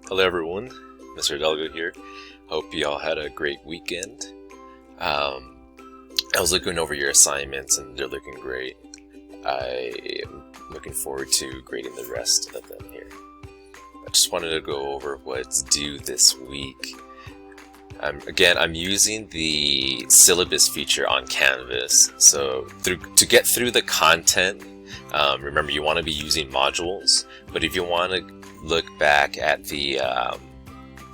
Hello everyone, Mr. Hidalgo here. Hope you all had a great weekend. I was looking over your assignments and they're looking great. I am looking forward to grading the rest of them here. I just wanted to go over what's due this week. I'm using the syllabus feature on Canvas. So to get through the content, remember you want to be using modules, but if you want to look back at the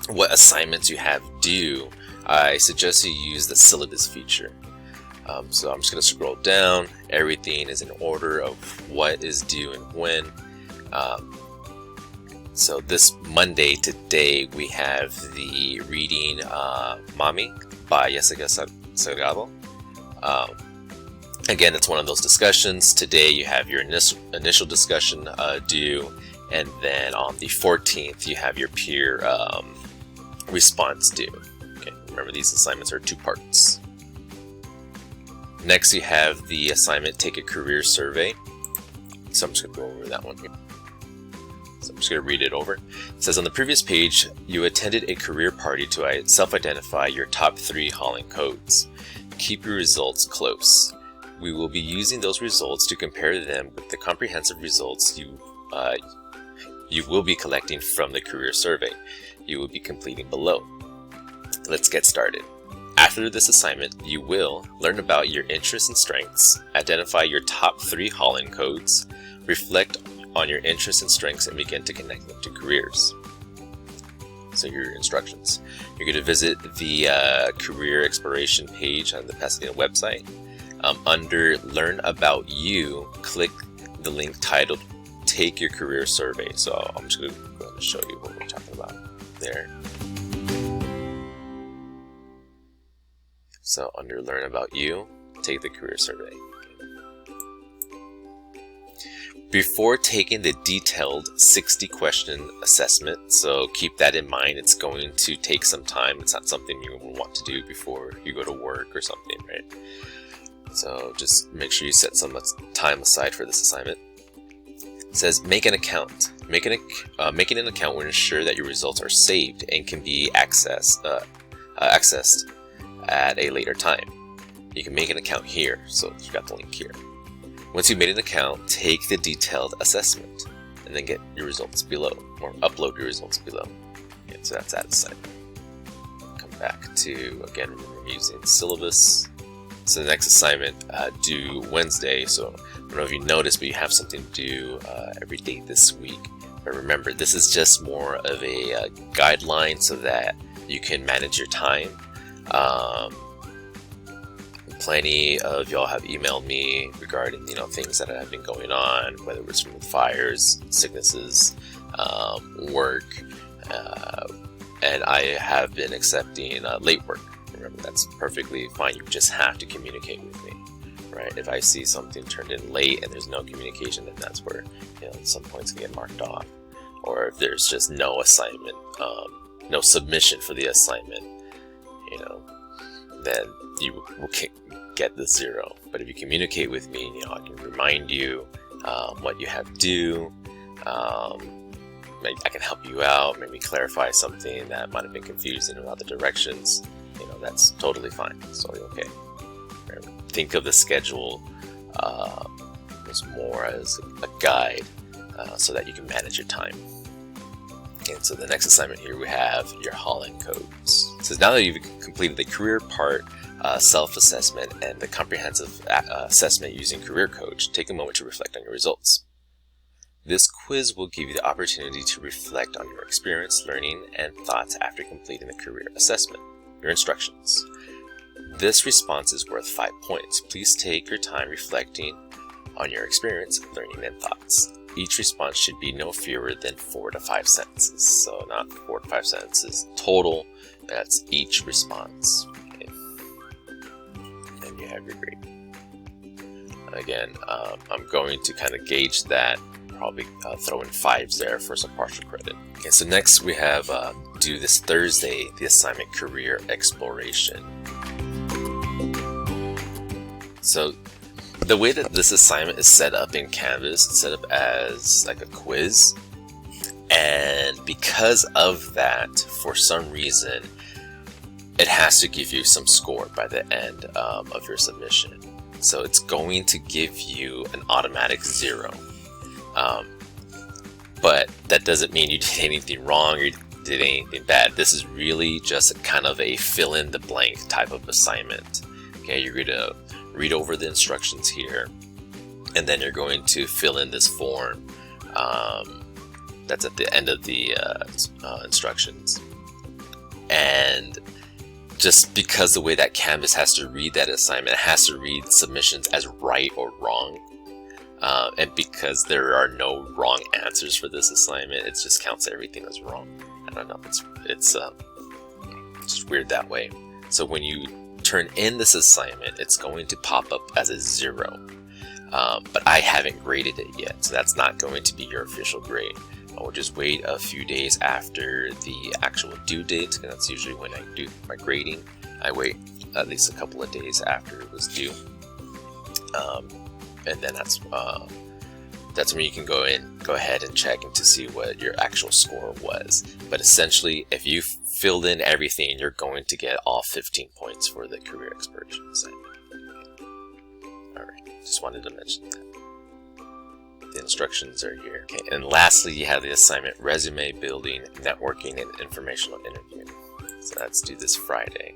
what assignments you have due, I suggest you use the syllabus feature. So I'm just going to scroll down. Everything is in order of what is due and when. So this Monday, today, we have the reading Mami by Jessica Salgado. Again, it's one of those discussions. Today you have your initial discussion due, and then on the 14th you have your peer response due. Okay, remember these assignments are 2 parts. Next you have the assignment Take a Career Survey. So I'm just going to go over that one here. So I'm just going to read it over. It says, on the previous page, you attended a career party to self-identify your top 3 hauling codes. Keep your results close. We will be using those results to compare them with the comprehensive results you will be collecting from the career survey you will be completing below. Let's get started. After this assignment, you will learn about your interests and strengths, identify your top 3 hauling codes, reflect on your interests and strengths, and begin to connect them to careers. So your instructions. You're going to visit the career exploration page on the Pasadena website. Under Learn About You, click the link titled Take Your Career Survey. So I'm just going to go ahead and show you what we're talking about there. So under Learn About You, take the career survey. Before taking the detailed 60-question assessment, so keep that in mind, it's going to take some time. It's not something you will want to do before you go to work or something, right? So just make sure you set some time aside for this assignment. It says make an account. Making an account will ensure that your results are saved and can be accessed at a later time. You can make an account here, so you've got the link here. Once you've made an account, take the detailed assessment and then get your results below, or upload your results below. Okay, so that's that assignment. Come back to, again, we're using syllabus. So the next assignment due Wednesday. So I don't know if you noticed, but you have something due every day this week. But remember, this is just more of a guideline so that you can manage your time. Plenty of y'all have emailed me regarding things that have been going on, whether it's from fires, sicknesses, work, and I have been accepting late work. Remember, that's perfectly fine. You just have to communicate with me, right? If I see something turned in late and there's no communication, then that's where some points can get marked off. Or if there's just no assignment, no submission for the assignment, then you will get the 0. But if you communicate with me, I can remind you what you have due. I can help you out, maybe clarify something that might have been confusing about the directions. That's totally fine. It's totally okay. Think of the schedule as more as a guide so that you can manage your time. And so the next assignment here, we have your hauling codes. So now that you've completed the career part, self-assessment, and the comprehensive assessment using Career Coach, take a moment to reflect on your results. This quiz will give you the opportunity to reflect on your experience, learning, and thoughts after completing the career assessment. Your instructions. This response is worth 5 points. Please take your time reflecting on your experience, learning, and thoughts. Each response should be no fewer than 4 to 5 sentences. So not 4 to 5 sentences total, that's each response. Okay. And you have your grade. Again, I'm going to kind of gauge that, probably throw in 5s there for some partial credit. Okay, so next we have due this Thursday, the assignment Career Exploration. So the way that this assignment is set up in Canvas, it's set up as like a quiz, And because of that, for some reason, it has to give you some score by the end of your submission. So it's going to give you an automatic 0. But that doesn't mean you did anything wrong or you did anything bad. This is really just kind of a fill in the blank type of assignment. Okay, you're going to read over the instructions here, and then you're going to fill in this form that's at the end of the instructions. And just because the way that Canvas has to read that assignment, it has to read submissions as right or wrong. And because there are no wrong answers for this assignment, it just counts everything as wrong. I don't know, it's just weird that way. So when you turn in this assignment, it's going to pop up as a 0. But I haven't graded it yet, so that's not going to be your official grade. I will just wait a few days after the actual due date, and that's usually when I do my grading. I wait at least a couple of days after it was due. And then that's when you can go ahead and check to see what your actual score was. But essentially, if you filled in everything, you're going to get all 15 points for the career exploration assignment. Alright, just wanted to mention that. The instructions are here. Okay, and lastly, you have the assignment resume building, networking, and informational interviewing. So let's do this Friday.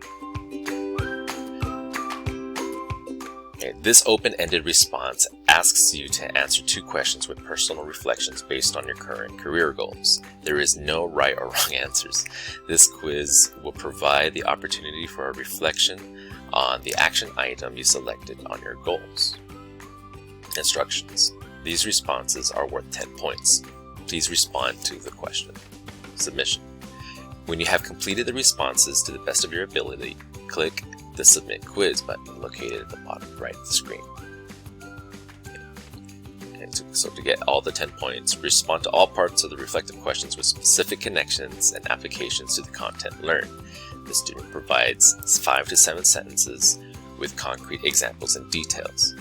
Okay, this open-ended response asks you to answer 2 questions with personal reflections based on your current career goals. There is no right or wrong answers. This quiz will provide the opportunity for a reflection on the action item you selected on your goals. Instructions. These responses are worth 10 points. Please respond to the question. Submission. When you have completed the responses to the best of your ability, click the Submit Quiz button located at the bottom right of the screen. So to get all the 10 points, respond to all parts of the reflective questions with specific connections and applications to the content learned. The student provides 5 to 7 sentences with concrete examples and details.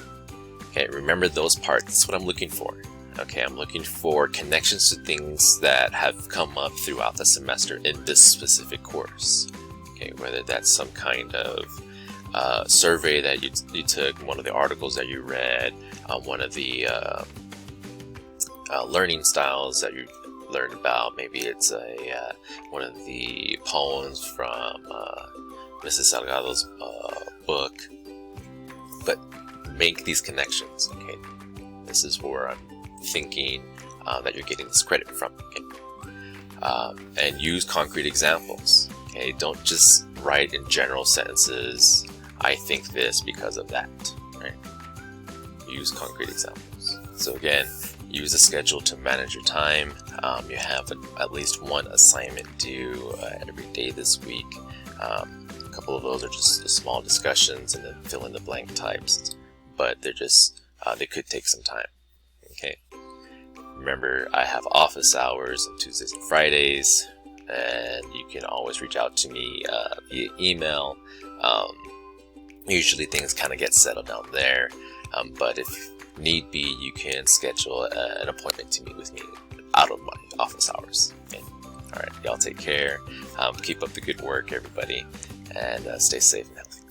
Okay, remember those parts. That's what I'm looking for. Okay, I'm looking for connections to things that have come up throughout the semester in this specific course. Okay, whether that's some kind of survey that you took, one of the articles that you read, one of the learning styles that you learned about. Maybe it's one of the poems from Mrs. Salgado's book. But make these connections. Okay, this is where I'm thinking that you're getting this credit from. Okay, and use concrete examples. Okay, don't just write in general sentences. I think this because of that. Right? Use concrete examples. So again, use a schedule to manage your time. You have at least one assignment due every day this week. A couple of those are just small discussions and then fill in the blank types, but they're just they could take some time. Okay. Remember, I have office hours on Tuesdays and Fridays, and you can always reach out to me via email. Usually things kind of get settled down there, but if need be, you can schedule an appointment to meet with me out of my office hours. Okay. All right, y'all take care. Keep up the good work, everybody, and stay safe and healthy.